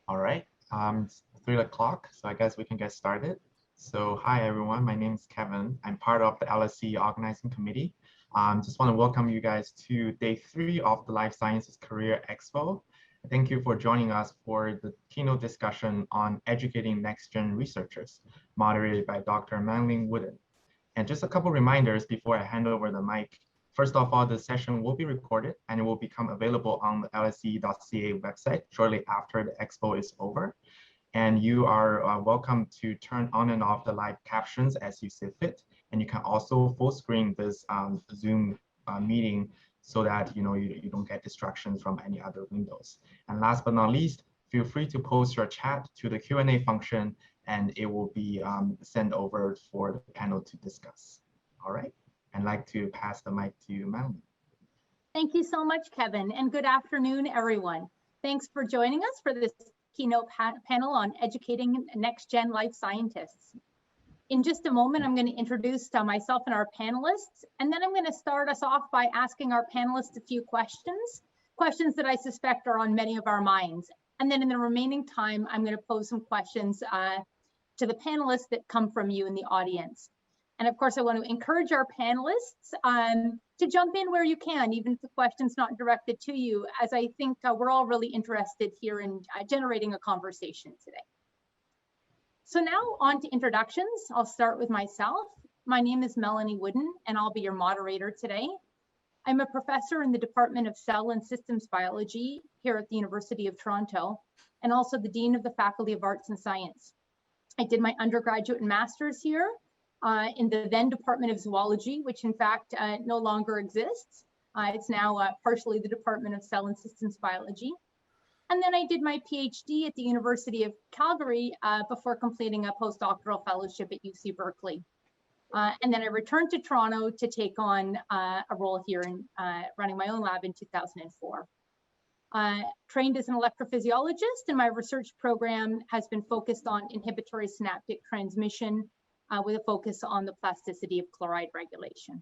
All right, it's 3 o'clock, so I guess we can get started. So hi everyone, my name is Kevin. I'm part of the LSCE organizing committee. Just want to welcome you guys to day 3 of the Life Sciences Career Expo. Thank you for joining us for the keynote discussion on educating next-gen researchers, moderated by Dr. Manling Wooden. And just a couple reminders before I hand over the mic. First of all, the session will be recorded and it will become available on the lsce.ca website shortly after the expo is over. And you are welcome to turn on and off the live captions as you see fit. And you can also full screen this Zoom meeting so that you don't get distractions from any other windows. And last but not least, feel free to post your chat to the Q&A function and it will be sent over for the panel to discuss. All right, I'd like to pass the mic to Melanie. Thank you so much, Kevin, and good afternoon, everyone. Thanks for joining us for this keynote panel on educating next-gen life scientists. In just a moment, I'm going to introduce myself and our panelists, and then I'm going to start us off by asking our panelists a few questions that I suspect are on many of our minds. And then in the remaining time, I'm going to pose some questions to the panelists that come from you in the audience. And of course, I want to encourage our panelists to jump in where you can, even if the question's not directed to you, as I think we're all really interested here in generating a conversation today. So now on to introductions. I'll start with myself. My name is Melanie Wooden, and I'll be your moderator today. I'm a professor in the Department of Cell and Systems Biology here at the University of Toronto, and also the Dean of the Faculty of Arts and Science. I did my undergraduate and master's here in the then Department of Zoology, which in fact no longer exists. It's now partially the Department of Cell and Systems Biology. And then I did my PhD at the University of Calgary before completing a postdoctoral fellowship at UC Berkeley. And then I returned to Toronto to take on a role here in running my own lab in 2004. Trained as an electrophysiologist, and my research program has been focused on inhibitory synaptic transmission with a focus on the plasticity of chloride regulation.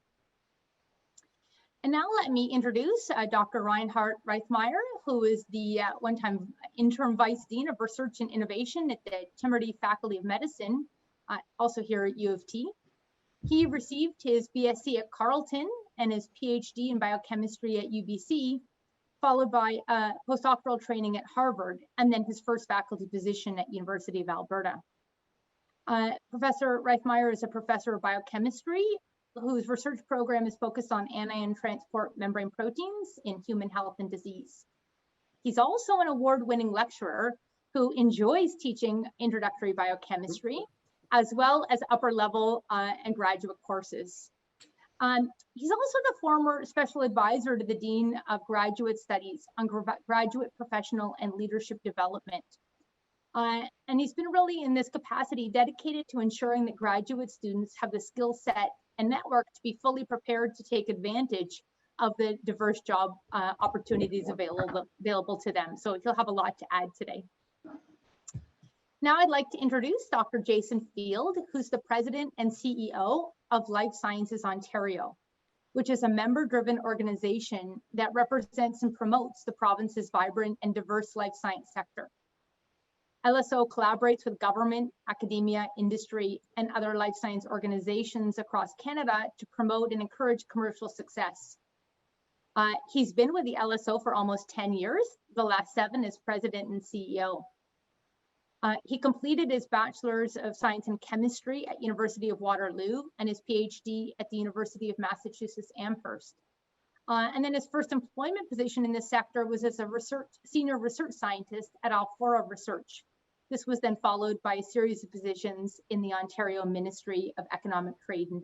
And now let me introduce Dr. Reinhard Reithmeyer, who is the one-time interim Vice Dean of Research and Innovation at the Timmerdie Faculty of Medicine, also here at U of T. He received his BSc at Carleton and his PhD in biochemistry at UBC, followed by postdoctoral training at Harvard, and then his first faculty position at University of Alberta. Professor Reithmeyer is a professor of biochemistry whose research program is focused on anion transport membrane proteins in human health and disease. He's also an award-winning lecturer who enjoys teaching introductory biochemistry, as well as upper level and graduate courses. He's also the former special advisor to the Dean of Graduate Studies on graduate professional and leadership development. And he's been really in this capacity dedicated to ensuring that graduate students have the skill set and network to be fully prepared to take advantage of the diverse job opportunities available to them. So he'll have a lot to add today. Now I'd like to introduce Dr. Jason Field, who's the president and CEO of Life Sciences Ontario, which is a member-driven organization that represents and promotes the province's vibrant and diverse life science sector. LSO collaborates with government, academia, industry, and other life science organizations across Canada to promote and encourage commercial success. He's been with the LSO for almost 10 years, the last 7 as president and CEO. He completed his Bachelor's of Science in Chemistry at University of Waterloo and his PhD at the University of Massachusetts Amherst. And then his first employment position in this sector was as a senior research scientist at Alphora Research. This was then followed by a series of positions in the Ontario Ministry of Economic Trade and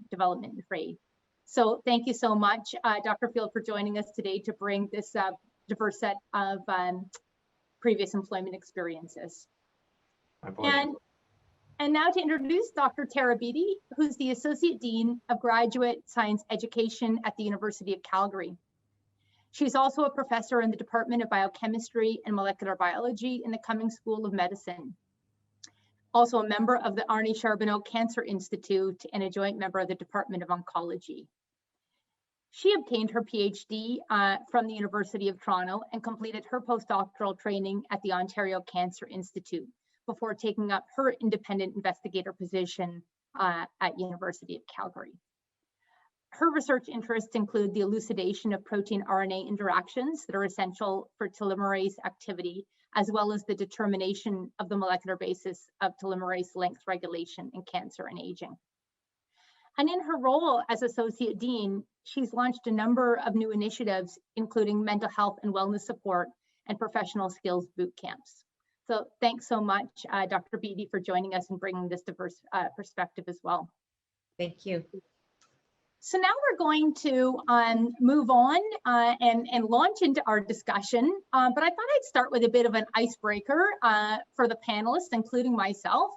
Development and Trade. So thank you so much, Dr. Field, for joining us today to bring this diverse set of previous employment experiences. My pleasure. And now to introduce Dr. Tara Beattie, who's the Associate Dean of Graduate Science Education at the University of Calgary. She's also a professor in the Department of Biochemistry and Molecular Biology in the Cummings School of Medicine. Also a member of the Arnie Charbonneau Cancer Institute and a joint member of the Department of Oncology. She obtained her PhD from the University of Toronto and completed her postdoctoral training at the Ontario Cancer Institute before taking up her independent investigator position at University of Calgary. Her research interests include the elucidation of protein-RNA interactions that are essential for telomerase activity, as well as the determination of the molecular basis of telomerase length regulation in cancer and aging. And in her role as Associate Dean, she's launched a number of new initiatives, including mental health and wellness support and professional skills boot camps. So thanks so much, Dr. Beatty, for joining us and bringing this diverse perspective as well. Thank you. So now we're going to move on and launch into our discussion, but I thought I'd start with a bit of an icebreaker for the panelists, including myself.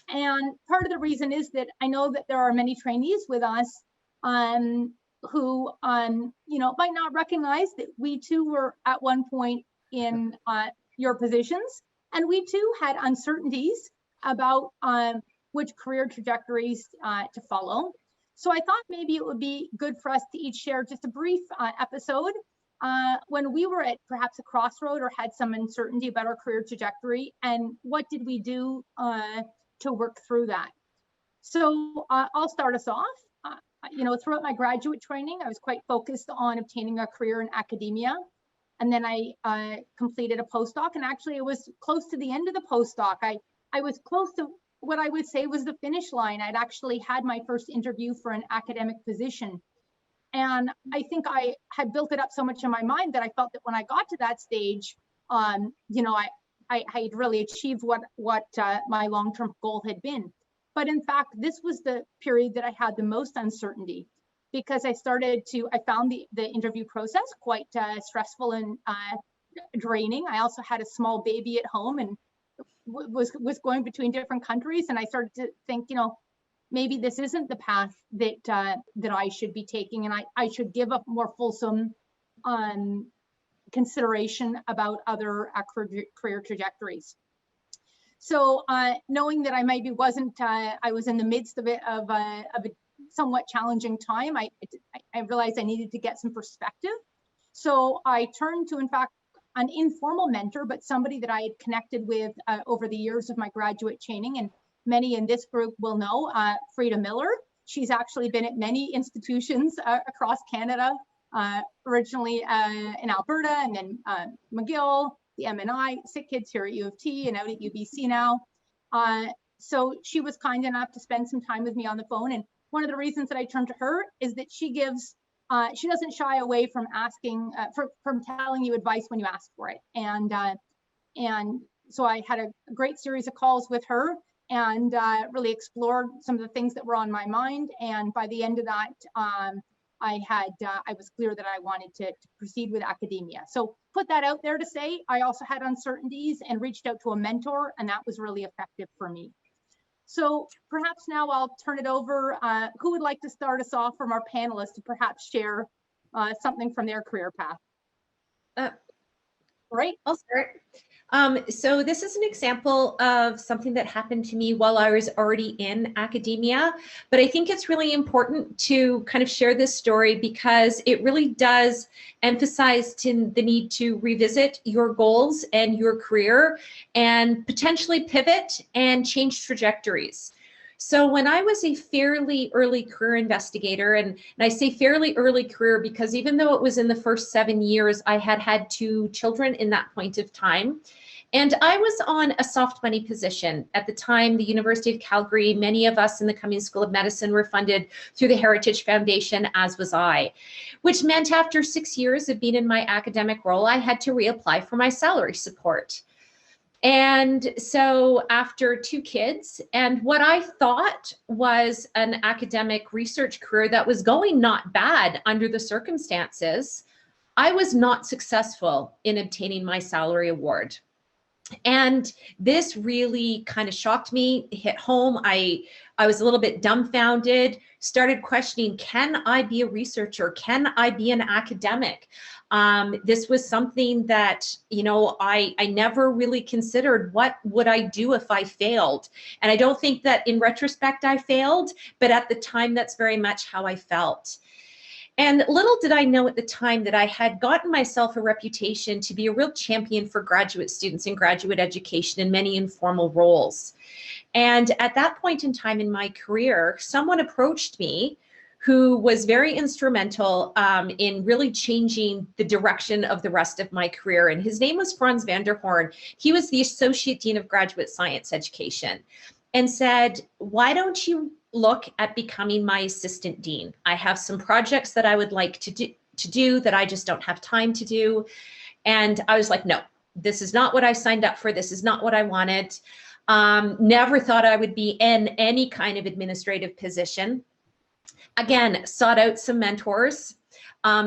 And part of the reason is that I know that there are many trainees with us who might not recognize that we too were at one point in your positions, and we too had uncertainties about which career trajectories to follow. So I thought maybe it would be good for us to each share just a brief episode when we were at perhaps a crossroad or had some uncertainty about our career trajectory, and what did we do to work through that. So I'll start us off. Throughout my graduate training, I was quite focused on obtaining a career in academia. And then I completed a postdoc, and actually it was close to the end of the postdoc. I was close to what I would say was the finish line. I'd actually had my first interview for an academic position. And I think I had built it up so much in my mind that I felt that when I got to that stage, I had really achieved what my long-term goal had been. But in fact, this was the period that I had the most uncertainty, because I found the interview process quite stressful and draining. I also had a small baby at home and was going between different countries. And I started to think, maybe this isn't the path that I should be taking, and I should give a more fulsome consideration about other career trajectories. So knowing that I maybe I was in the midst of a somewhat challenging time, I realized I needed to get some perspective. So I turned to, in fact, an informal mentor, but somebody that I had connected with over the years of my graduate training, and many in this group will know, Frida Miller. She's actually been at many institutions across Canada, originally in Alberta, and then McGill, the MNI, Sick Kids here at U of T, and out at UBC now. So she was kind enough to spend some time with me on the phone. And one of the reasons that I turned to her is that she doesn't shy away from asking, from telling you advice when you ask for it. And so I had a great series of calls with her and really explored some of the things that were on my mind. And by the end of that, I was clear that I wanted to proceed with academia. So put that out there to say, I also had uncertainties and reached out to a mentor, and that was really effective for me. So perhaps now I'll turn it over. Who would like to start us off from our panelists to perhaps share something from their career path? Right, I'll start. So this is an example of something that happened to me while I was already in academia, but I think it's really important to kind of share this story because it really does emphasize the need to revisit your goals and your career and potentially pivot and change trajectories. So when I was a fairly early career investigator, and I say fairly early career because even though it was in the first 7 years, I had 2 children in that point of time. And I was on a soft money position. At the time, the University of Calgary, many of us in the Cummings School of Medicine were funded through the Heritage Foundation, as was I, which meant after 6 years of being in my academic role, I had to reapply for my salary support. And so after 2 kids and what I thought was an academic research career that was going not bad under the circumstances, I was not successful in obtaining my salary award. And this really kind of shocked me, hit home. I was a little bit dumbfounded, started questioning, can I be a researcher? Can I be an academic? This was something that, I never really considered. What would I do if I failed? And I don't think that in retrospect I failed, but at the time, that's very much how I felt. And little did I know at the time that I had gotten myself a reputation to be a real champion for graduate students in graduate education in many informal roles. And at that point in time in my career, someone approached me who was very instrumental in really changing the direction of the rest of my career. And his name was Franz van der Hoorn. He was the Associate Dean of Graduate Science Education, and said, why don't you look at becoming my assistant dean? I have some projects that I would like to do that I just don't have time to do. And I was like, no, this is not what I signed up for. This is not what I wanted. Never thought I would be in any kind of administrative position. Again, sought out some mentors,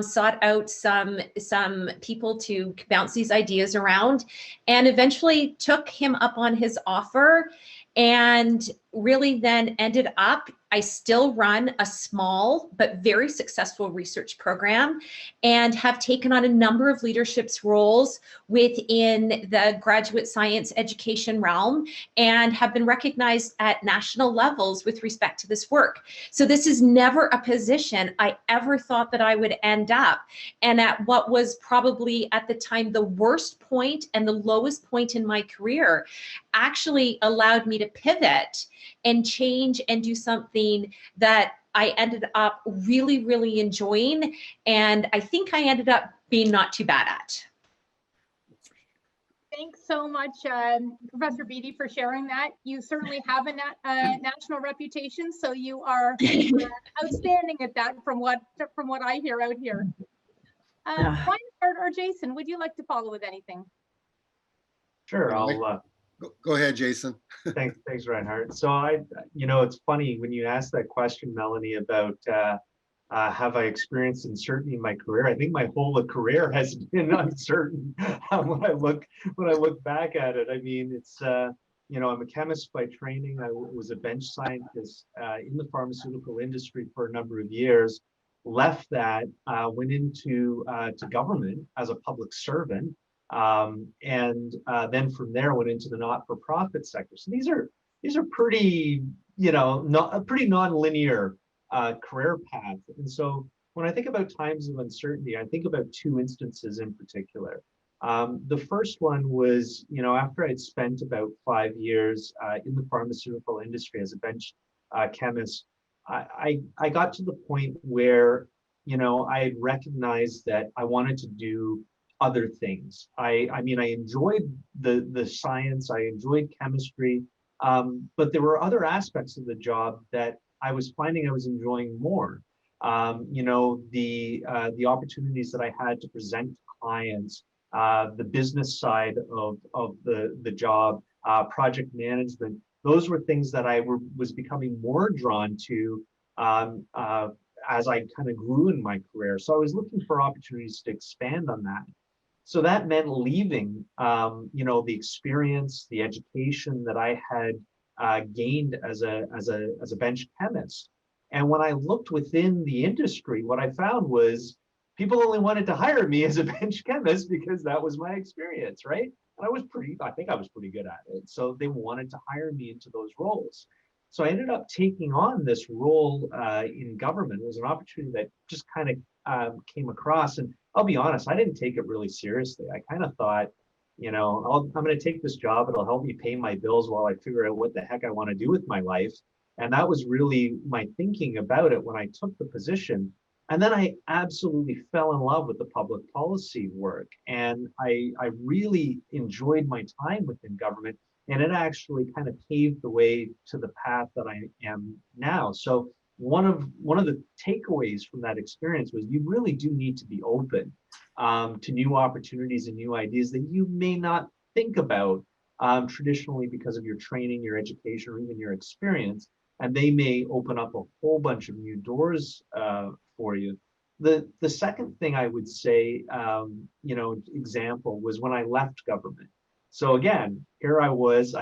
sought out some people to bounce these ideas around, and eventually took him up on his offer, and really then ended up, I still run a small but very successful research program, and have taken on a number of leadership roles within the graduate science education realm, and have been recognized at national levels with respect to this work. So this is never a position I ever thought that I would end up. And at what was probably at the time the worst point and the lowest point in my career, actually allowed me to pivot and change and do something that I ended up really, really enjoying. And I think I ended up being not too bad at. Thanks so much, Professor Beatty, for sharing that. You certainly have a national reputation, so you are outstanding at that from what I hear out here. Ryan or Jason, would you like to follow with anything? Sure, I'll go ahead, Jason. Thanks, Reinhardt. So it's funny when you asked that question, Melanie, about have I experienced uncertainty in my career? I think my whole career has been uncertain when I look back at it. I mean, it's I'm a chemist by training. I was a bench scientist in the pharmaceutical industry for a number of years. Left that, went into to government as a public servant. And then from there went into the not-for-profit sector. So these are pretty, not a pretty non-linear career path. And so when I think about times of uncertainty, I think about two instances in particular. The first one was, after I'd spent about 5 years in the pharmaceutical industry as a bench chemist, I got to the point where, I had recognized that I wanted to do other things. I mean, I enjoyed the science, I enjoyed chemistry, but there were other aspects of the job that I was finding I was enjoying more. The opportunities that I had to present to clients, the business side of the job, project management. Those were things that I was becoming more drawn to as I kind of grew in my career. So I was looking for opportunities to expand on that. So that meant leaving, the experience, the education that I had gained as a bench chemist. And when I looked within the industry, what I found was people only wanted to hire me as a bench chemist because that was my experience, right? And I think I was pretty good at it. So they wanted to hire me into those roles. So I ended up taking on this role in government. It was an opportunity that just kind of came across. And I'll be honest, I didn't take it really seriously. I kind of thought, I'm going to take this job. It'll help me pay my bills while I figure out what the heck I want to do with my life. And that was really my thinking about it when I took the position. And then I absolutely fell in love with the public policy work. And I really enjoyed my time within government. And it actually kind of paved the way to the path that I am now. So one of the takeaways from that experience was you really do need to be open to new opportunities and new ideas that you may not think about traditionally because of your training, your education, or even your experience. And they may open up a whole bunch of new doors for you. The second thing I would say, example was when I left government. So again, here I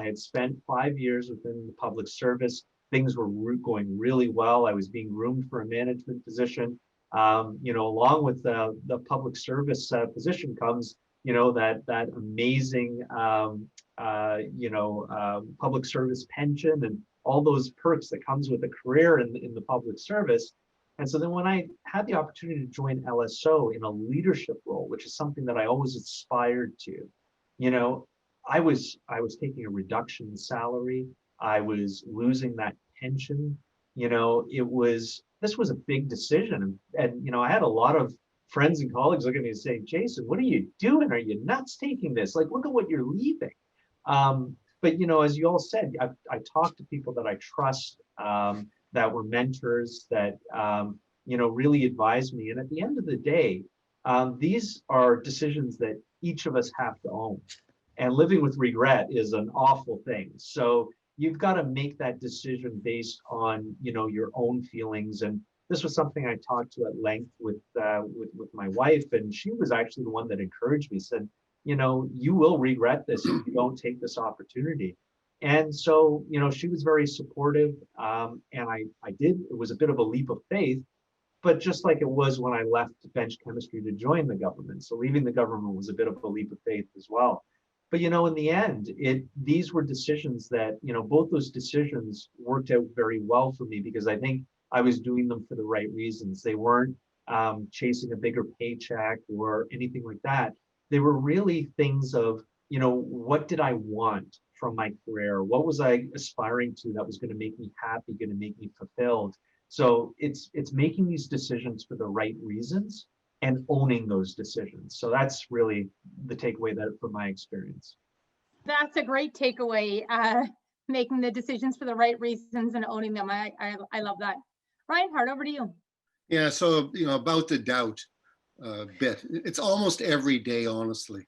had spent 5 years within the public service. Things were going really well. I was being groomed for a management position. Along with the public service position comes, that amazing, public service pension and all those perks that comes with a career in the public service. And so then when I had the opportunity to join LSO in a leadership role, which is something that I always aspired to, you know, I was taking a reduction in salary. I was losing that pension. You know, this was a big decision. And you know, I had a lot of friends and colleagues look at me and say, Jason, what are you doing? Are you nuts taking this? Like, look at what you're leaving. But you know, as you all said, I talked to people that I trust, that were mentors, that you know, really advised me. And at the end of the day, these are decisions that each of us have to own. And living with regret is an awful thing. So you've got to make that decision based on, you know, your own feelings. And this was something I talked to at length with my wife, and she was actually the one that encouraged me, said, you know, you will regret this if you don't take this opportunity. And so, you know, she was very supportive, and I did. It was a bit of a leap of faith, but just like it was when I left bench chemistry to join the government. So leaving the government was a bit of a leap of faith as well. But you know, in the end, these were decisions that, you know, both those decisions worked out very well for me, because I think I was doing them for the right reasons. They weren't chasing a bigger paycheck or anything like that. They were really things of, you know, what did I want from my career? What was I aspiring to that was going to make me happy, going to make me fulfilled? So it's making these decisions for the right reasons and owning those decisions. So that's really the takeaway that from my experience. That's a great takeaway, making the decisions for the right reasons and owning them. I love that. Reinhard, over to you. Yeah, so, you know, about the doubt bit, it's almost every day, honestly,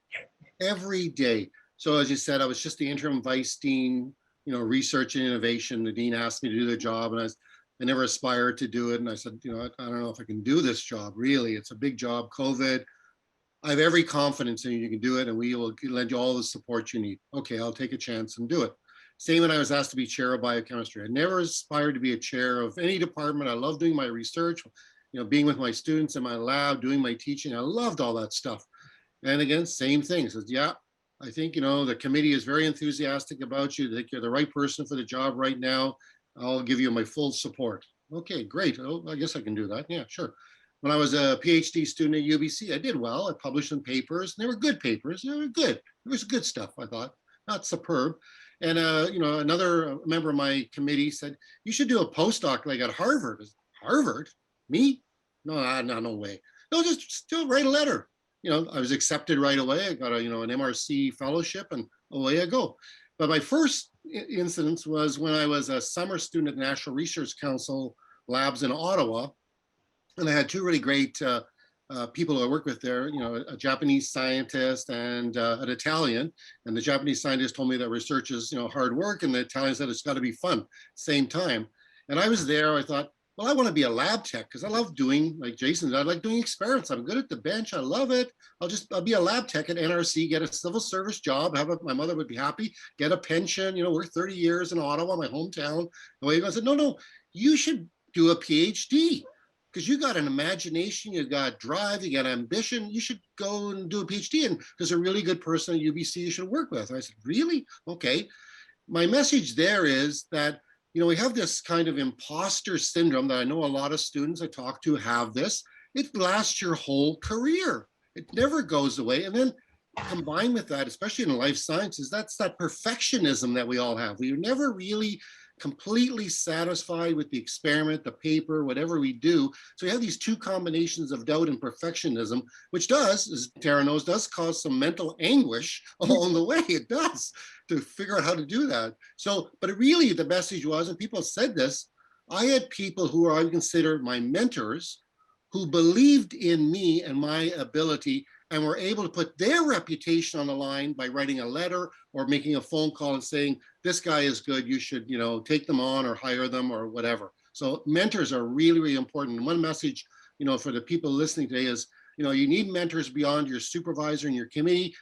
every day. So as you said, I was just the interim vice dean, you know, research and innovation. The dean asked me to do the job, and I never aspired to do it. And I said, you know, I don't know if I can do this job, really. It's a big job, COVID. I have every confidence in you can do it, and we will lend you all the support you need. Okay, I'll take a chance and do it. Same when I was asked to be chair of biochemistry. I never aspired to be a chair of any department. I love doing my research, you know, being with my students in my lab, doing my teaching. I loved all that stuff. And again, same thing. Says, yeah, I think, you know, the committee is very enthusiastic about you. They think you're the right person for the job right now. I'll give you my full support. Okay, great. Oh, I guess I can do that. Yeah, sure. When I was a PhD student at UBC, I did well. I published some papers, and they were good papers. They were good. It was good stuff, I thought, not superb. And you know, another member of my committee said, you should do a postdoc like at Harvard. Harvard? Me? No, no way. No, just still write a letter. You know, I was accepted right away. I got a, you know, an MRC fellowship, and away I go. But my first incidence was when I was a summer student at the National Research Council labs in Ottawa. And I had two really great people who I work with there, you know, a Japanese scientist and an Italian. And the Japanese scientist told me that research is, you know, hard work, and the Italian said it's got to be fun, same time. And I was there, I thought, well, I want to be a lab tech because I love doing, like Jason, I like doing experiments. I'm good at the bench. I love it. I'll be a lab tech at NRC, get a civil service job, my mother would be happy, get a pension, you know, work 30 years in Ottawa, my hometown. And I said, no, you should do a PhD because you got an imagination, you got drive, you got ambition. You should go and do a PhD. And there's a really good person at UBC you should work with. And I said, really? Okay. My message there is that, you know, we have this kind of imposter syndrome that I know a lot of students I talk to have this. It lasts your whole career. It never goes away. And then combined with that, especially in life sciences, that's that perfectionism that we all have. We're never really completely satisfied with the experiment, the paper, whatever we do. So we have these two combinations of doubt and perfectionism, which does, as Tara knows, does cause some mental anguish along the way. It does, to figure out how to do that. So, but really the message was, and people said this, I had people who I would consider my mentors who believed in me and my ability and were able to put their reputation on the line by writing a letter or making a phone call and saying, this guy is good, you should, you know, take them on or hire them or whatever. So mentors are really, really important. And one message, you know, for the people listening today is, you know, you need mentors beyond your supervisor and your committee.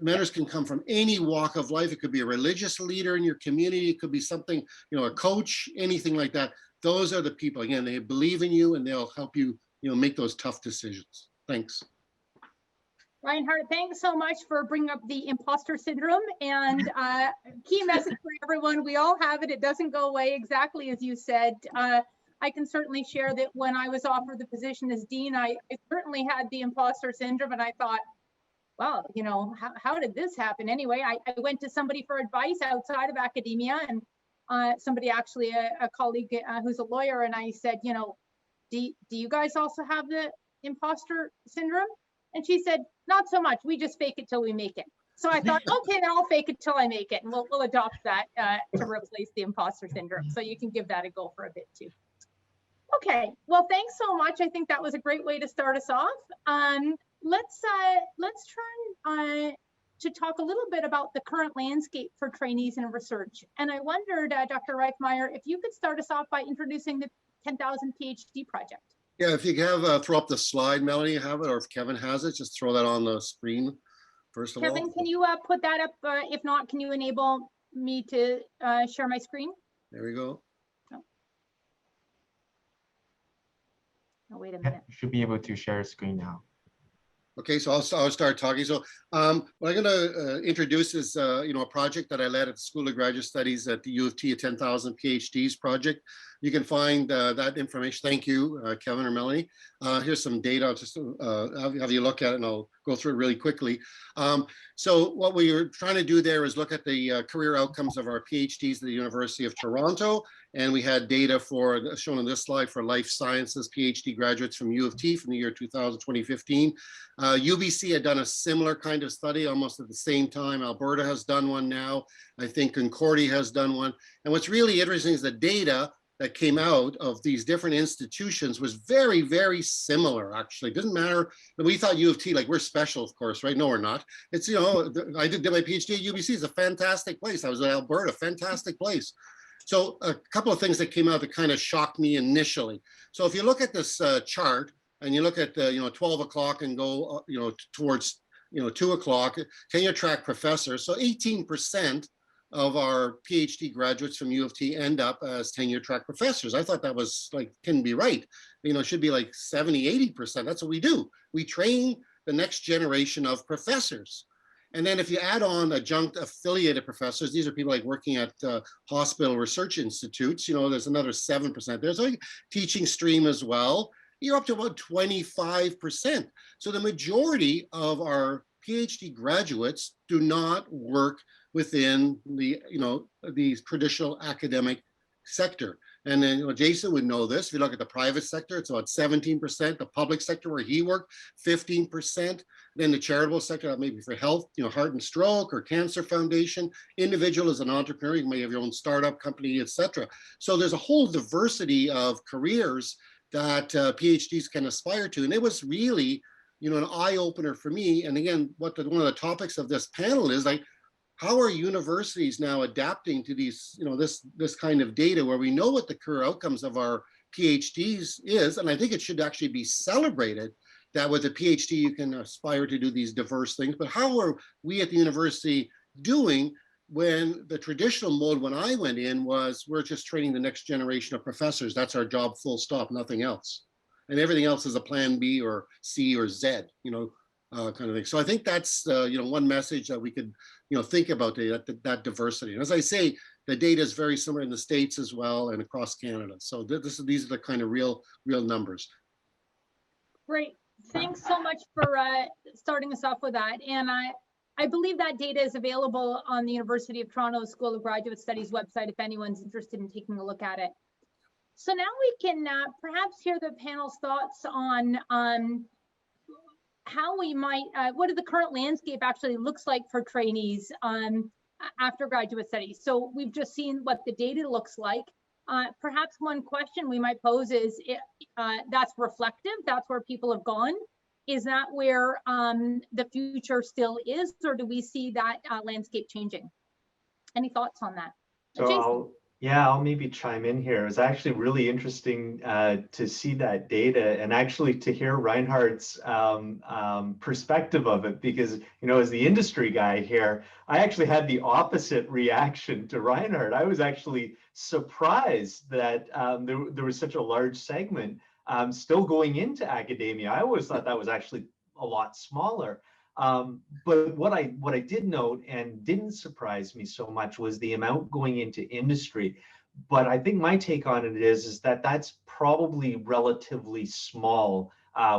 Mentors can come from any walk of life. It could be a religious leader in your community. It could be something, you know, a coach, anything like that. Those are the people, again, they believe in you and they'll help you, you know, make those tough decisions. Thanks. Reinhard, thanks so much for bringing up the imposter syndrome, and key message for everyone, we all have it. It doesn't go away, exactly as you said. I can certainly share that when I was offered the position as dean, I certainly had the imposter syndrome, and I thought, well, you know, how did this happen? Anyway, I went to somebody for advice outside of academia, and somebody actually, a colleague who's a lawyer, and I said, you know, do you guys also have the imposter syndrome? And she said, not so much. We just fake it till we make it. So I thought, okay, then I'll fake it till I make it, and we'll adopt that to replace the imposter syndrome. So you can give that a go for a bit too. Okay, well, thanks so much. I think that was a great way to start us off. Let's turn to talk a little bit about the current landscape for trainees in research. And I wondered, Dr. Reifmeyer, if you could start us off by introducing the 10,000 PhD project. Yeah, if you have throw up the slide, Melanie, you have it, or if Kevin has it, just throw that on the screen first of all. Kevin, can you put that up? If not, can you enable me to share my screen? There we go. Oh, wait a minute. You should be able to share a screen now. Okay, so I'll start talking. So what I'm going to introduce is you know, a project that I led at the School of Graduate Studies at the U of T, a 10,000 PhDs project. You can find that information. Thank you, Kevin or Melanie. Here's some data. I'll just have you look at it, and I'll go through it really quickly. So what we were trying to do there is look at the career outcomes of our PhDs at the University of Toronto. And we had data for, shown on this slide, for life sciences PhD graduates from U of T from the year 2015. UBC had done a similar kind of study almost at the same time. Alberta has done one now. I think Concordia has done one. And what's really interesting is the data that came out of these different institutions was very, very similar, actually. It doesn't matter. We thought U of T, like, we're special, of course, right? No, we're not. It's, you know, I did my PhD at UBC. It's a fantastic place. I was in Alberta, fantastic place. So a couple of things that came out that kind of shocked me initially. So if you look at this chart and you look at the, you know, 12 o'clock and go, you know, towards, you know, 2 o'clock, tenure track professors. So 18% of our PhD graduates from U of T end up as tenure track professors. I thought that was like, can be right. You know, it should be like 70, 80%. That's what we do. We train the next generation of professors. And then if you add on adjunct affiliated professors, these are people like working at hospital research institutes, you know, there's another 7%. There's a teaching stream as well. You're up to about 25%. So the majority of our PhD graduates do not work within the, you know, the traditional academic sector. And then, you know, Jason would know this. If you look at the private sector, it's about 17%. The public sector where he worked, 15%. Then the charitable sector, maybe for health, you know, heart and stroke or cancer foundation. Individual as an entrepreneur, you may have your own startup company, etc. So there's a whole diversity of careers that PhDs can aspire to. And it was really, you know, an eye opener for me. And again, one of the topics of this panel is like, how are universities now adapting to these, you know, this kind of data where we know what the career outcomes of our PhDs is, and I think it should actually be celebrated that with a PhD you can aspire to do these diverse things. But how are we at the university doing when the traditional mode when I went in was we're just training the next generation of professors. That's our job, full stop, nothing else. And everything else is a plan B or C or Z, you know, kind of thing. So I think that's, you know, one message that we could, you know, think about that diversity. And as I say, the data is very similar in the States as well and across Canada. So these are the kind of real numbers. Great. Thanks so much for starting us off with that. And I believe that data is available on the University of Toronto School of Graduate Studies website if anyone's interested in taking a look at it. So now we can perhaps hear the panel's thoughts on how we might, what the current landscape actually looks like for trainees after graduate studies. So we've just seen what the data looks like. Perhaps one question we might pose is, that's reflective, that's where people have gone. Is that where the future still is, or do we see that landscape changing? Any thoughts on that? So I'll maybe chime in here. It was actually really interesting to see that data and actually to hear Reinhardt's perspective of it, because, you know, as the industry guy here, I actually had the opposite reaction to Reinhardt. I was actually surprised that there was such a large segment still going into academia. I always thought that was actually a lot smaller. But what I did note and didn't surprise me so much was the amount going into industry. But I think my take on it is that that's probably relatively small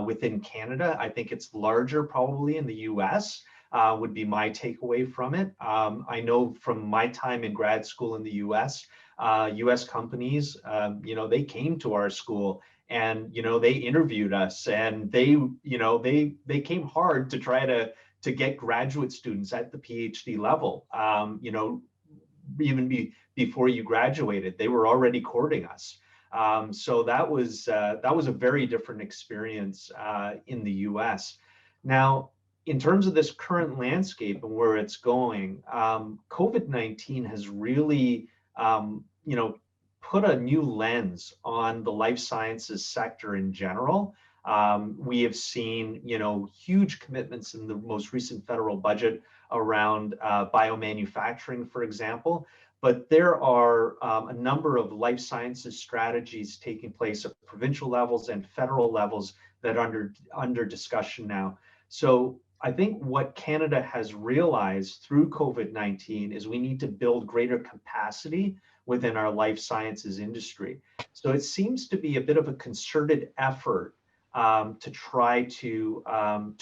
within Canada. I think it's larger probably in the US, would be my takeaway from it. I know from my time in grad school in the US, US companies, they came to our school and, they interviewed us, and they came hard to try to get graduate students at the PhD level. Even before you graduated, they were already courting us. So that was a very different experience in the US. Now, in terms of this current landscape and where it's going, COVID-19 has really, put a new lens on the life sciences sector in general. We have seen, huge commitments in the most recent federal budget around biomanufacturing, for example. But there are a number of life sciences strategies taking place at provincial levels and federal levels that are under discussion now. So I think what Canada has realized through COVID-19 is we need to build greater capacity within our life sciences industry. So it seems to be a bit of a concerted effort to try to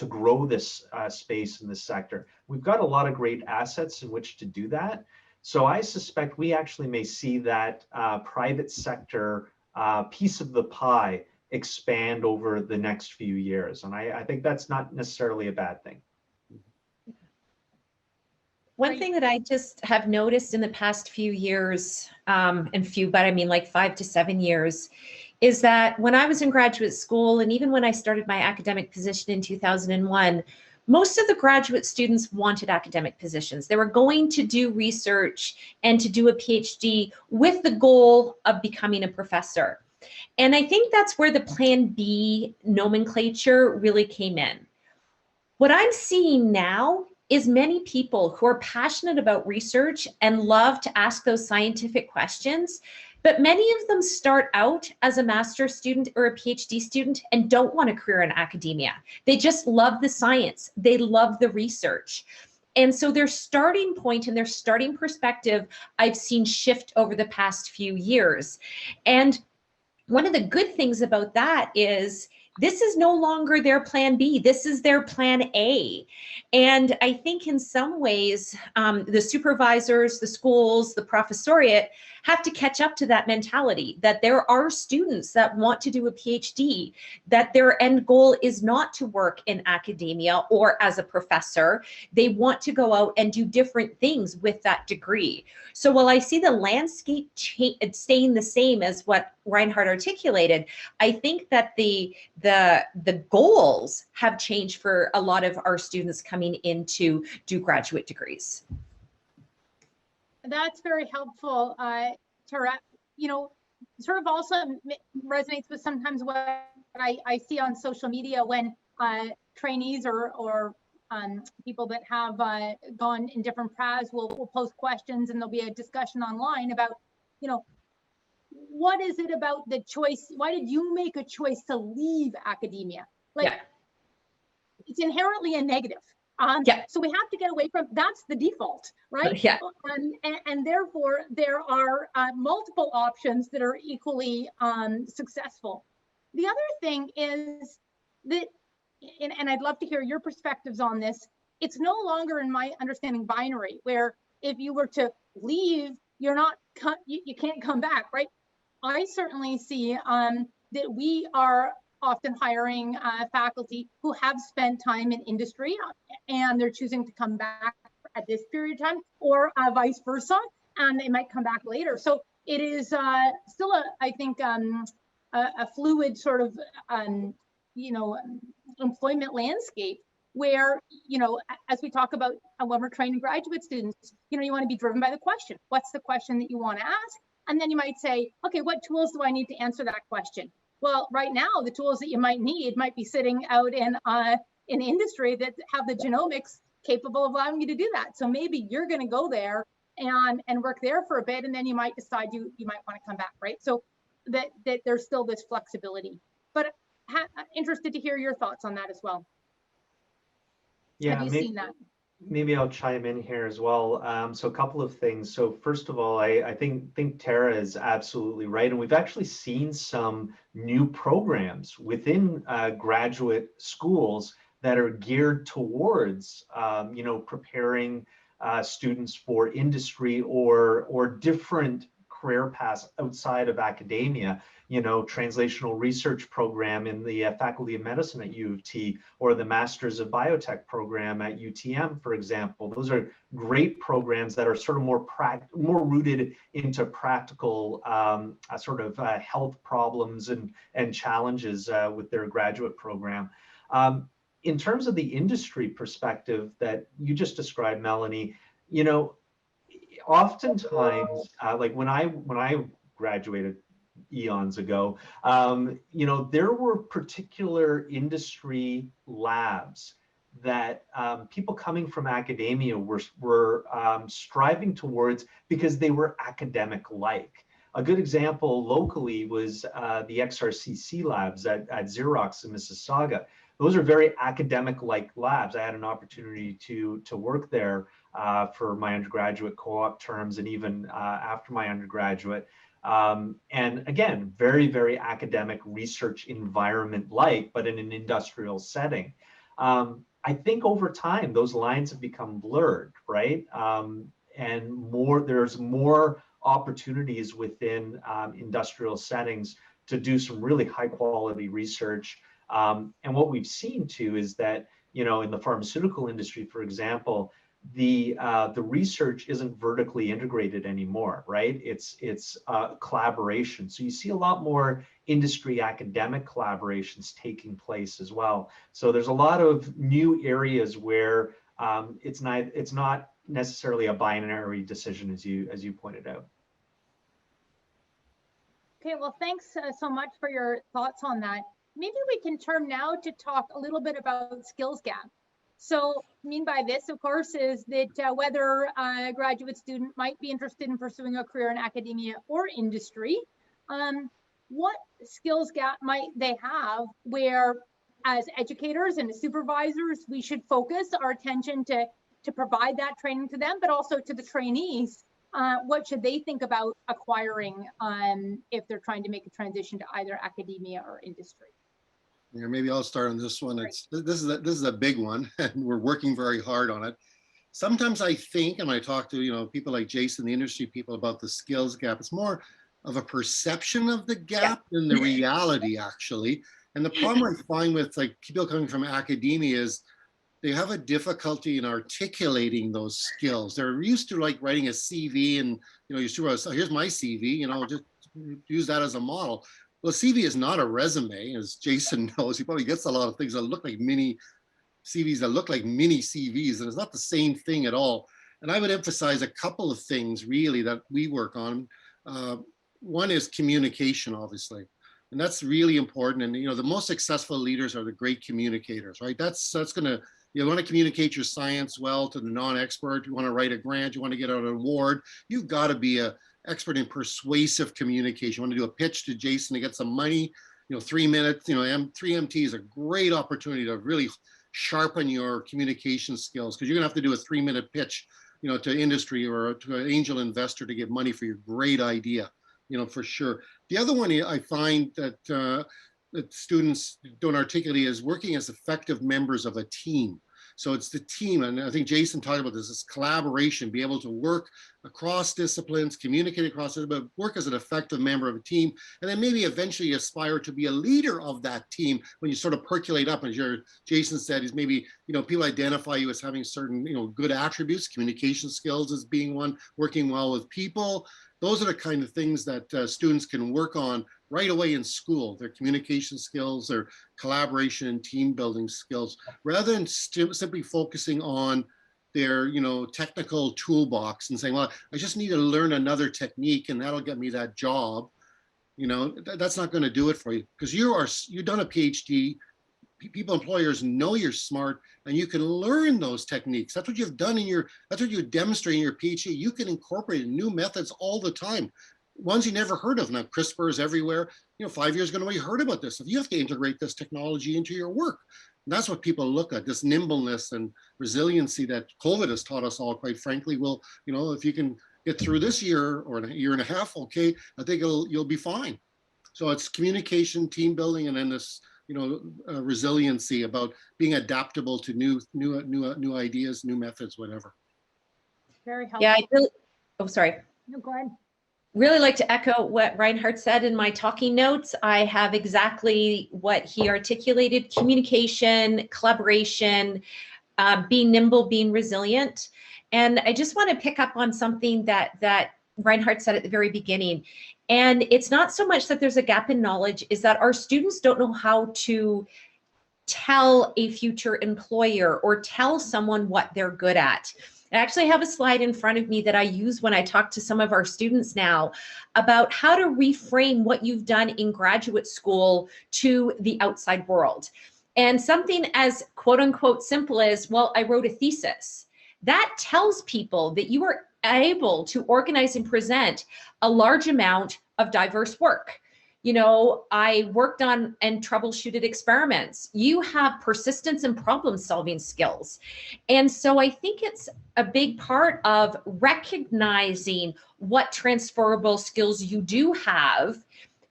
grow this space in this sector. We've got a lot of great assets in which to do that. So I suspect we actually may see that private sector piece of the pie expand over the next few years. And I think that's not necessarily a bad thing. One thing that I just have noticed in the past few years, but I mean like 5 to 7 years, is that when I was in graduate school, and even when I started my academic position in 2001, most of the graduate students wanted academic positions. They were going to do research and to do a PhD with the goal of becoming a professor. And I think that's where the Plan B nomenclature really came in. What I'm seeing now is many people who are passionate about research and love to ask those scientific questions, but many of them start out as a master's student or a PhD student and don't want a career in academia. They just love the science. They love the research. And so their starting point and their starting perspective, I've seen shift over the past few years. And one of the good things about that is this is no longer their plan B. This is their plan A. And I think in some ways, the supervisors, the schools, the professoriate have to catch up to that mentality that there are students that want to do a PhD, that their end goal is not to work in academia or as a professor. They want to go out and do different things with that degree. So while I see the landscape staying the same as what Reinhard articulated, I think that the goals have changed for a lot of our students coming in to do graduate degrees. That's very helpful, Tara. Sort of also resonates with sometimes what I see on social media when trainees or people that have gone in different paths will post questions, and there'll be a discussion online about, what is it about the choice? Why did you make a choice to leave academia? It's inherently a negative. So we have to get away from that's the default, right? Yeah. And therefore there are multiple options that are equally successful. The other thing is that, and I'd love to hear your perspectives on this, it's no longer, in my understanding, binary, where if you were to leave, you can't come back, right? I certainly see that we are often hiring faculty who have spent time in industry and they're choosing to come back at this period of time, or vice versa, and they might come back later. So it is still I think a fluid sort of employment landscape where, as we talk about when we're training graduate students, you want to be driven by the question. What's the question that you want to ask? And then you might say, okay, what tools do I need to answer that question? Well, right now, the tools that you might need might be sitting out in industry that have the genomics capable of allowing you to do that. So maybe you're going to go there and work there for a bit, and then you might decide you might want to come back, right? So that there's still this flexibility. But interested to hear your thoughts on that as well. Yeah, have you seen that? Maybe I'll chime in here as well. So a couple of things. So first of all, I think Tara is absolutely right. And we've actually seen some new programs within graduate schools that are geared towards, preparing students for industry or different career paths outside of academia. Translational research program in the Faculty of Medicine at U of T, or the Masters of Biotech program at UTM, for example. Those are great programs that are sort of more rooted into practical health problems and challenges with their graduate program. In terms of the industry perspective that you just described, Melanie, oftentimes, like when I graduated eons ago, there were particular industry labs that people coming from academia were striving towards because they were academic-like. A good example locally was the XRCC labs at Xerox in Mississauga. Those are very academic-like labs. I had an opportunity to work there for my undergraduate co-op terms and even after my undergraduate. And again, very, very academic research environment-like, but in an industrial setting. I think over time, those lines have become blurred, right? And there's more opportunities within industrial settings to do some really high quality research. And what we've seen too is that, in the pharmaceutical industry, for example, the research isn't vertically integrated anymore, right? It's collaboration. So you see a lot more industry academic collaborations taking place as well. So there's a lot of new areas where it's not necessarily a binary decision, as you pointed out. Okay, well, thanks so much for your thoughts on that. Maybe we can turn now to talk a little bit about skills gap. So what I mean by this, of course, is that whether a graduate student might be interested in pursuing a career in academia or industry, what skills gap might they have where, as educators and supervisors, we should focus our attention to provide that training to them, but also to the trainees. What should they think about acquiring if they're trying to make a transition to either academia or industry? Yeah, maybe I'll start on this one. This is a big one, and we're working very hard on it. Sometimes I think, and I talk to people like Jason, the industry people, about the skills gap. It's more of a perception of the gap than the reality, actually. And the problem I find with people coming from academia is they have a difficulty in articulating those skills. They're used to writing a CV, and you supervisor, here's my CV, just use that as a model. Well, a CV is not a resume, as Jason knows. He probably gets a lot of things that look like mini CVs, that look like mini CVs, and it's not the same thing at all. And I would emphasize a couple of things really that we work on. One is communication, obviously, and that's really important. And the most successful leaders are the great communicators, right? That's gonna, you want to communicate your science well to the non-expert. You want to write a grant. You want to get an award. You've got to be an expert in persuasive communication. You want to do a pitch to Jason to get some money. 3 minutes. 3MT is a great opportunity to really sharpen your communication skills, because you're gonna have to do a 3-minute pitch, to industry or to an angel investor to get money for your great idea, for sure. The other one I find that students don't articulate is working as effective members of a team. So it's the team, and I think Jason talked about this collaboration, be able to work across disciplines, communicate across disciplines, but work as an effective member of a team, and then maybe eventually aspire to be a leader of that team when you sort of percolate up. As Jason said, is maybe, people identify you as having certain, good attributes, communication skills as being one, working well with people. Those are the kind of things that students can work on right away in school, their communication skills, their collaboration and team building skills, rather than simply focusing on their technical toolbox and saying, well, I just need to learn another technique and that'll get me that job. That's not going to do it for you, because you've done a PhD. Employers know you're smart, and you can learn those techniques. That's what you've done that's what you demonstrate in your PhD. You can incorporate new methods all the time, ones you never heard of. Now, CRISPR is everywhere. 5 years ago, nobody heard about this. If you have to integrate this technology into your work, That's what people look at, this nimbleness and resiliency that COVID has taught us all, quite frankly. Well, you know, if you can get through this year or a year and a half, okay, I think you'll be fine. So it's communication, team building, and then this, you know, resiliency about being adaptable to new ideas, new methods, whatever. Very helpful. Yeah, I really, oh, sorry. No, go ahead. Really like to echo what Reinhard said in my talking notes. I have exactly what he articulated: communication, collaboration, being nimble, being resilient. And I just want to pick up on something that Reinhard said at the very beginning. And it's not so much that there's a gap in knowledge, is that our students don't know how to tell a future employer or tell someone what they're good at. I actually have a slide in front of me that I use when I talk to some of our students now about how to reframe what you've done in graduate school to the outside world. And something as quote unquote simple as, well, I wrote a thesis. That tells people that you are able to organize and present a large amount of diverse work. You know, I worked on and troubleshooted experiments. You have persistence and problem solving skills. And so I think it's a big part of recognizing what transferable skills you do have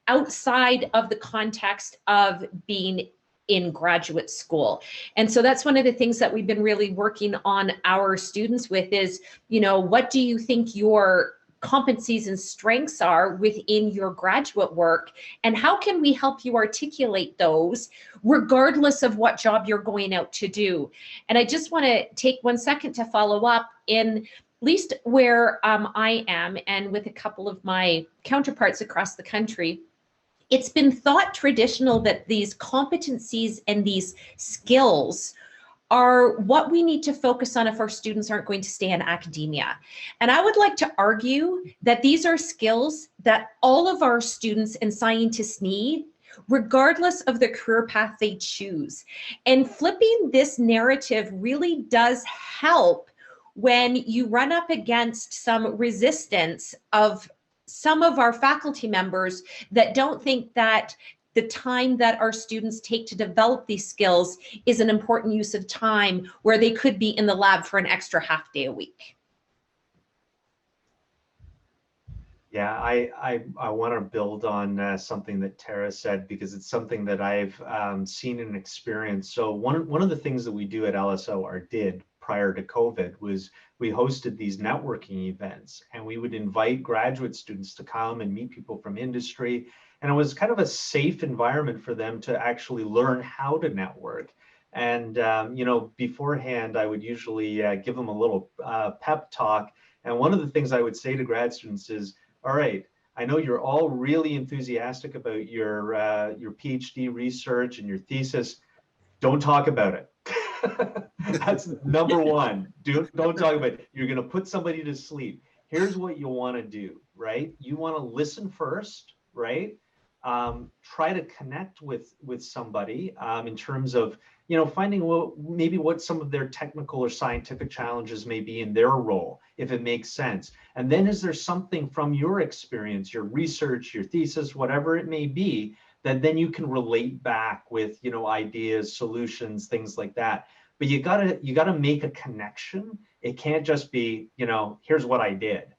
outside of the context of being in graduate school. And so that's one of the things that we've been really working on our students with is, you know, what do you think your competencies and strengths are within your graduate work, and how can we help you articulate those regardless of what job you're going out to do? And I just want to take 1 second to follow up in at least where I am and with a couple of my counterparts across the country. It's been thought traditional that these competencies and these skills are what we need to focus on if our students aren't going to stay in academia. And I would like to argue that these are skills that all of our students and scientists need, regardless of the career path they choose. And flipping this narrative really does help when you run up against some resistance of some of our faculty members that don't think that the time that our students take to develop these skills is an important use of time where they could be in the lab for an extra half day a week. Yeah, I want to build on something that Tara said, because it's something that I've seen and experienced. So one of the things that we do at LSO, or did prior to COVID, was we hosted these networking events, and we would invite graduate students to come and meet people from industry. And it was kind of a safe environment for them to actually learn how to network. And, you know, beforehand, I would usually give them a little pep talk. And one of the things I would say to grad students is, all right, I know you're all really enthusiastic about your PhD research and your thesis. Don't talk about it. That's number one. Don't talk about it. You're going to put somebody to sleep. Here's what you want to do, right? You want to listen first, right? Try to connect with somebody in terms of, you know, finding what some of their technical or scientific challenges may be in their role, if it makes sense. And then is there something from your experience, your research, your thesis, whatever it may be, that then you can relate back with, you know, ideas, solutions, things like that. But you gotta make a connection. It can't just be, you know, here's what I did.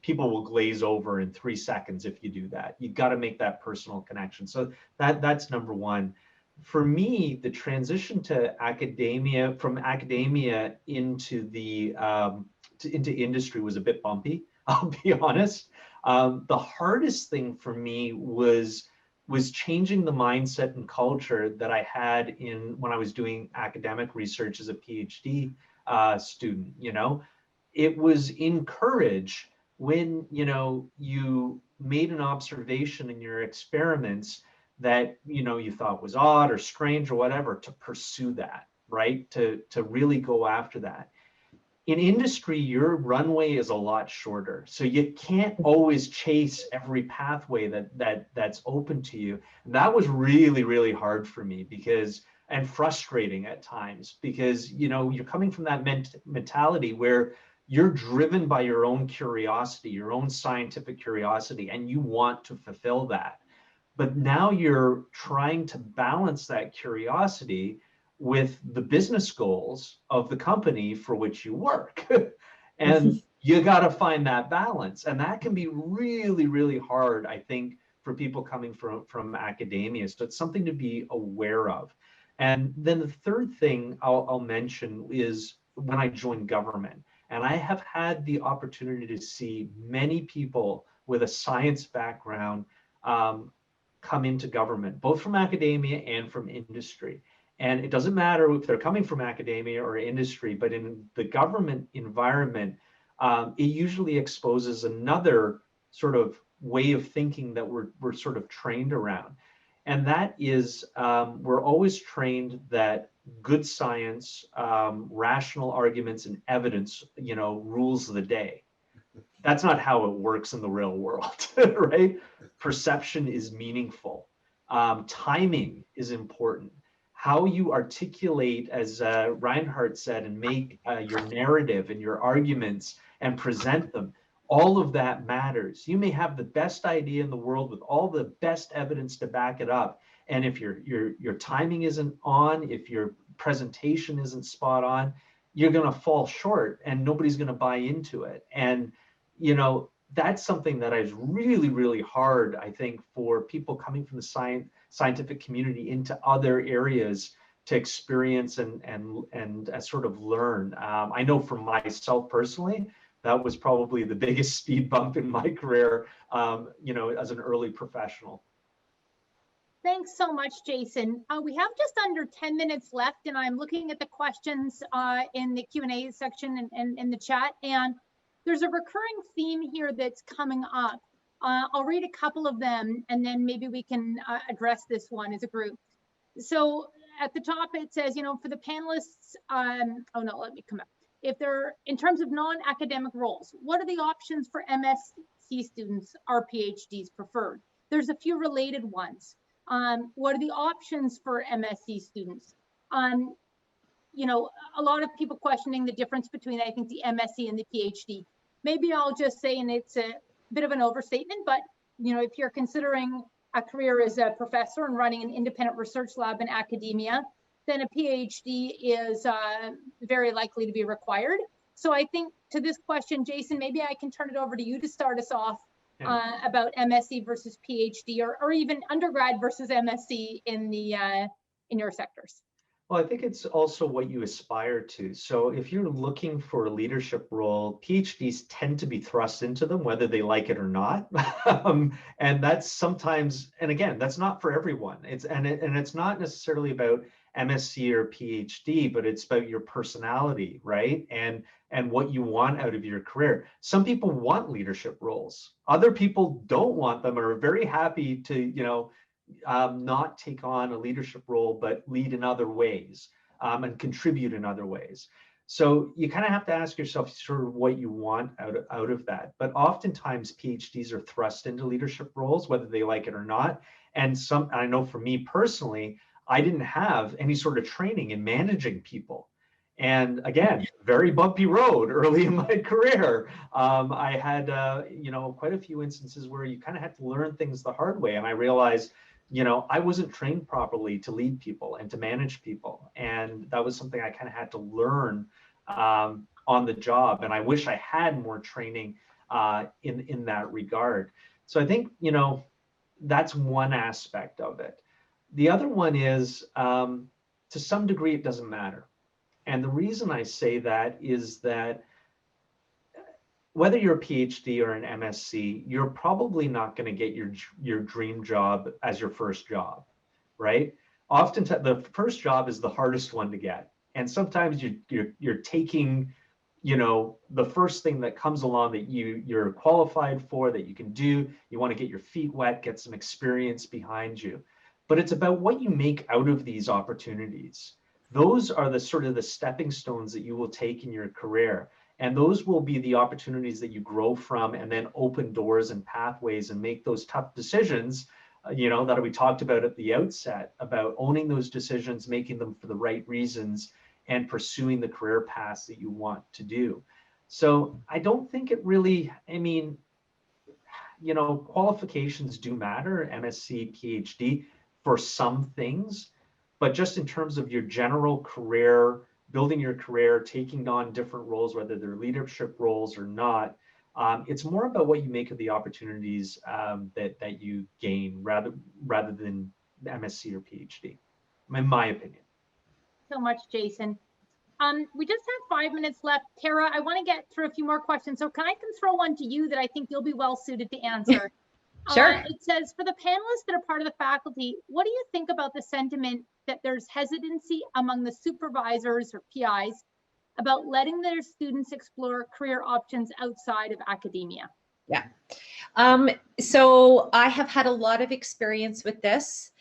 People will glaze over in 3 seconds if you do that. You got to make that personal connection. So that's number one. For me, the transition to academia, from academia into the into industry, was a bit bumpy. I'll be honest. The hardest thing for me was changing the mindset and culture that I had when I was doing academic research as a PhD student. You know, it was encouraged when, you know, you made an observation in your experiments that, you know, you thought was odd or strange or whatever, to pursue that, right? To really go after that. In industry, your runway is a lot shorter. So you can't always chase every pathway that's open to you. And that was really, really hard for me, and frustrating at times, because, you know, you're coming from that mentality where you're driven by your own curiosity, your own scientific curiosity, and you want to fulfill that. But now you're trying to balance that curiosity with the business goals of the company for which you work. And you got to find that balance. And that can be really, really hard, I think, for people coming from academia. So it's something to be aware of. And then the third thing I'll mention is when I joined government. And I have had the opportunity to see many people with a science background come into government, both from academia and from industry. And it doesn't matter if they're coming from academia or industry, but in the government environment, it usually exposes another sort of way of thinking that we're sort of trained around. And that is, we're always trained that good science, rational arguments and evidence, rules the day. That's not how it works in the real world, right? Perception is meaningful. Timing is important. How you articulate, as Reinhardt said, and make your narrative and your arguments and present them, all of that matters. You may have the best idea in the world with all the best evidence to back it up. And if your timing isn't on, if your presentation isn't spot on, you're going to fall short and nobody's going to buy into it. And, that's something that is really, really hard, I think, for people coming from the scientific community into other areas to experience and sort of learn. I know for myself personally, that was probably the biggest speed bump in my career, as an early professional. Thanks so much, Jason. We have just under 10 minutes left, and I'm looking at the questions in the Q&A section and in the chat. And there's a recurring theme here that's coming up. I'll read a couple of them, and then maybe we can address this one as a group. So at the top, it says, for the panelists, oh no, let me come up. If they're, in terms of non-academic roles, what are the options for MSc students? Are PhDs preferred? There's a few related ones. What are the options for MSc students? A lot of people questioning the difference between, I think, the MSc and the PhD. Maybe I'll just say, and it's a bit of an overstatement, but if you're considering a career as a professor and running an independent research lab in academia, then a PhD is very likely to be required. So I think to this question, Jason, maybe I can turn it over to you to start us off about MSc versus PhD, or even undergrad versus MSc in your sectors. Well, I think it's also what you aspire to. So if you're looking for a leadership role, PhDs tend to be thrust into them, whether they like it or not. And that's sometimes, and again, that's not for everyone. It's not necessarily about MSc or PhD, but it's about your personality, right? And what you want out of your career. Some people want leadership roles. Other people don't want them, or are very happy to, not take on a leadership role, but lead in other ways and contribute in other ways. So you kind of have to ask yourself sort of what you want out of that. But oftentimes PhDs are thrust into leadership roles, whether they like it or not. And I know for me personally, I didn't have any sort of training in managing people. And again, very bumpy road early in my career. I had, quite a few instances where you kind of had to learn things the hard way. And I realized, I wasn't trained properly to lead people and to manage people. And that was something I kind of had to learn on the job. And I wish I had more training in that regard. So I think, that's one aspect of it. The other one is, to some degree, it doesn't matter. And the reason I say that is that whether you're a PhD or an MSc, you're probably not going to get your dream job as your first job, right? Oftentimes, the first job is the hardest one to get. And sometimes you're taking, the first thing that comes along that you're qualified for, that you can do. You want to get your feet wet, get some experience behind you. But it's about what you make out of these opportunities. Those are the sort of the stepping stones that you will take in your career. And those will be the opportunities that you grow from and then open doors and pathways and make those tough decisions, that we talked about at the outset, about owning those decisions, making them for the right reasons, and pursuing the career paths that you want to do. So I don't think it really, qualifications do matter, MSc, PhD, for some things. but just in terms of your general career, building your career, taking on different roles, whether they're leadership roles or not, it's more about what you make of the opportunities that you gain rather than MSc or PhD, in my opinion. So much, Jason. We just have 5 minutes left. Tara, I want to get through a few more questions. So can I throw one to you that I think you'll be well suited to answer? Sure. It says, for the panelists that are part of the faculty, what do you think about the sentiment that there's hesitancy among the supervisors or PIs about letting their students explore career options outside of academia? Yeah. So I have had a lot of experience with this,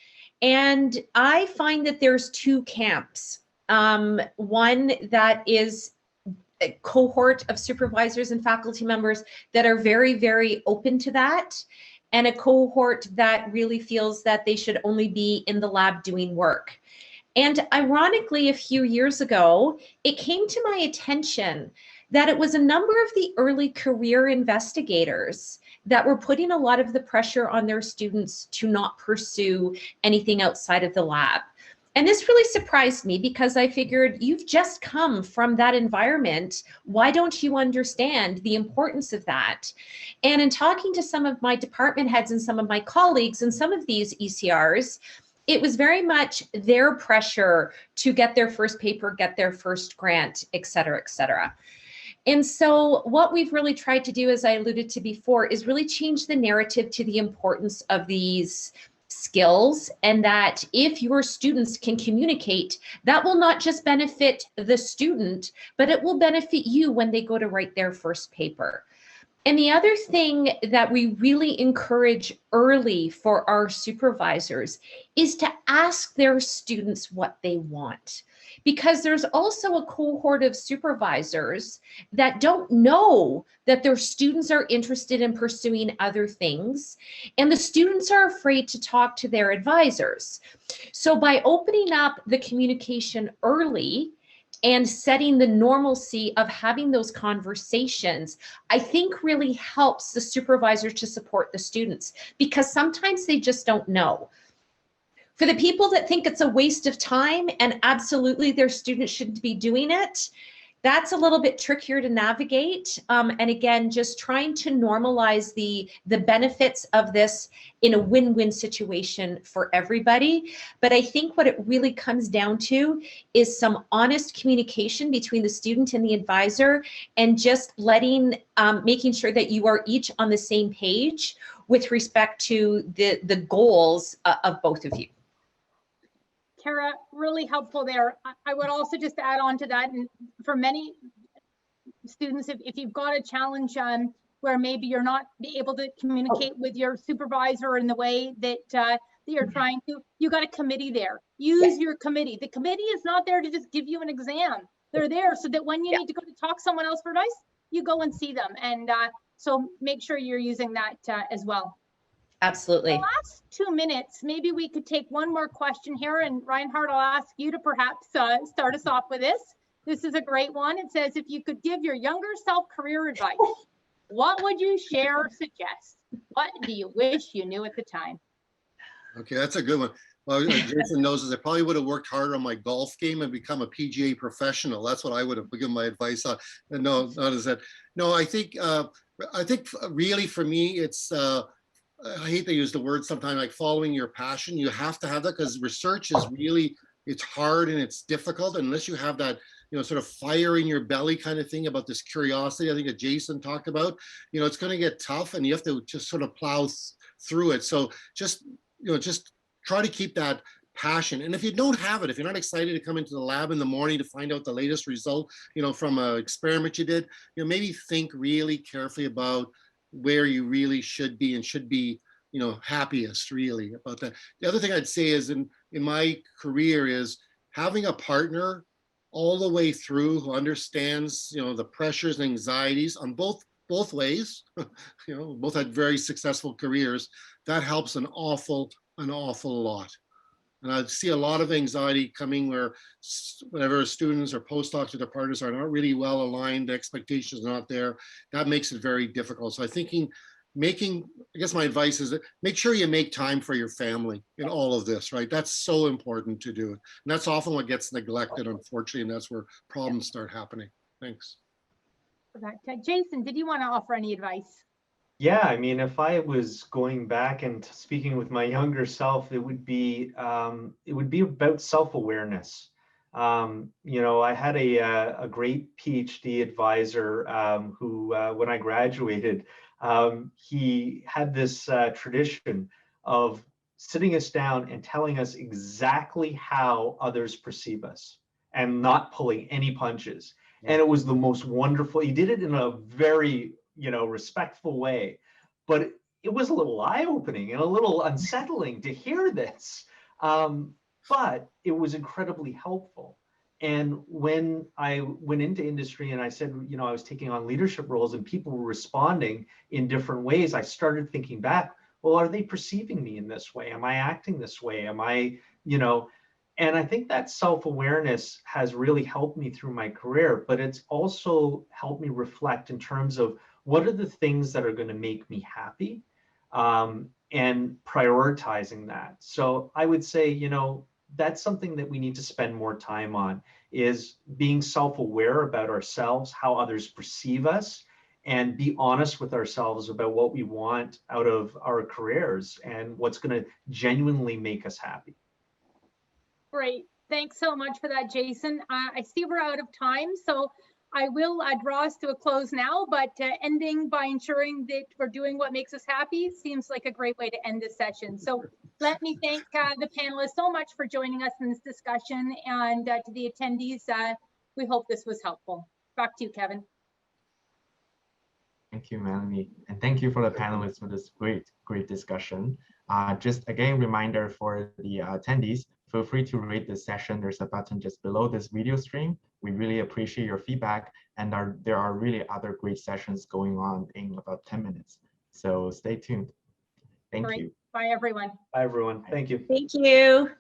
and I find that there's two camps. One that is a cohort of supervisors and faculty members that are very, very open to that, and a cohort that really feels that they should only be in the lab doing work. And ironically, a few years ago, it came to my attention that it was a number of the early career investigators that were putting a lot of the pressure on their students to not pursue anything outside of the lab. And this really surprised me because I figured, you've just come from that environment. Why don't you understand the importance of that? And in talking to some of my department heads and some of my colleagues and some of these ECRs, it was very much their pressure to get their first paper, get their first grant, et cetera, et cetera. And so what we've really tried to do, as I alluded to before, is really change the narrative to the importance of these skills, and that if your students can communicate, that will not just benefit the student, but it will benefit you when they go to write their first paper. And the other thing that we really encourage early for our supervisors is to ask their students what they want. Because there's also a cohort of supervisors that don't know that their students are interested in pursuing other things, and the students are afraid to talk to their advisors. So by opening up the communication early and setting the normalcy of having those conversations, I think really helps the supervisor to support the students, because sometimes they just don't know. For the people that think it's a waste of time and absolutely their students shouldn't be doing it, that's a little bit trickier to navigate. And again, just trying to normalize the benefits of this in a win-win situation for everybody. But I think what it really comes down to is some honest communication between the student and the advisor, and just making sure that you are each on the same page with respect to the goals of both of you. Tara, really helpful there. I would also just add on to that, and for many students, if you've got a challenge where maybe you're not able to communicate with your supervisor in the way that you're trying to, you got a committee there. Use your committee. The committee is not there to just give you an exam. They're there so that when you need to go to talk to someone else for advice, you go and see them. And so make sure you're using that as well. Absolutely. The last 2 minutes, maybe we could take one more question here, and Reinhard, I'll ask you to perhaps start us off with this. This is a great one. It says, if you could give your younger self career advice, what would you share or suggest? What do you wish you knew at the time? Okay, that's a good one. Well, Jason knows I probably would have worked harder on my golf game and become a PGA professional. That's what I would have given my advice on. No, not as that. No, I think really for me, it's I hate to use the word sometimes, like following your passion. You have to have that, because research is really, it's hard and it's difficult unless you have that, sort of fire in your belly kind of thing about this curiosity. I think that Jason talked about, it's going to get tough and you have to just sort of plow through it. So just try to keep that passion. And if you don't have it, if you're not excited to come into the lab in the morning to find out the latest result, from an experiment you did, maybe think really carefully about where you really should be and should be, happiest really about that. The other thing I'd say is in my career is having a partner all the way through who understands, the pressures and anxieties on both ways, both had very successful careers. That helps an awful lot. And I see a lot of anxiety coming whenever students or postdocs or their partners are not really well aligned, the expectations are not there. That makes it very difficult. So I'm thinking, I guess my advice is that make sure you make time for your family in all of this, right? That's so important to do. And that's often what gets neglected, unfortunately, and that's where problems start happening. Thanks. Jason, did you want to offer any advice? Yeah, I mean, if I was going back and speaking with my younger self, it would be about self-awareness. You know, I had a great PhD advisor who, when I graduated, he had this tradition of sitting us down and telling us exactly how others perceive us and not pulling any punches. And it was the most wonderful. He did it in a very, you know, respectful way, but it was a little eye-opening and a little unsettling to hear this. But it was incredibly helpful. And when I went into industry and I said, you know, I was taking on leadership roles and people were responding in different ways, I started thinking back, well, are they perceiving me in this way? Am I acting this way? Am I, you know, and I think that self-awareness has really helped me through my career, but it's also helped me reflect in terms of what are the things that are going to make me happy, and prioritizing that. So I would say, you know, that's something that we need to spend more time on, is being self-aware about ourselves, how others perceive us, and be honest with ourselves about what we want out of our careers and what's going to genuinely make us happy. Great. Thanks so much for that, Jason. I see we're out of time, so I will draw us to a close now, but ending by ensuring that we're doing what makes us happy seems like a great way to end this session. So let me thank the panelists so much for joining us in this discussion, and to the attendees, we hope this was helpful. Back to you, Kevin. Thank you, Melanie. And thank you for the panelists for this great discussion. Just again, reminder for the attendees, feel free to rate this session. There's a button just below this video stream. We really appreciate your feedback, and there are really other great sessions going on in about 10 minutes. So stay tuned. Thank you. Bye, everyone. Bye, everyone. Thank you. Thank you.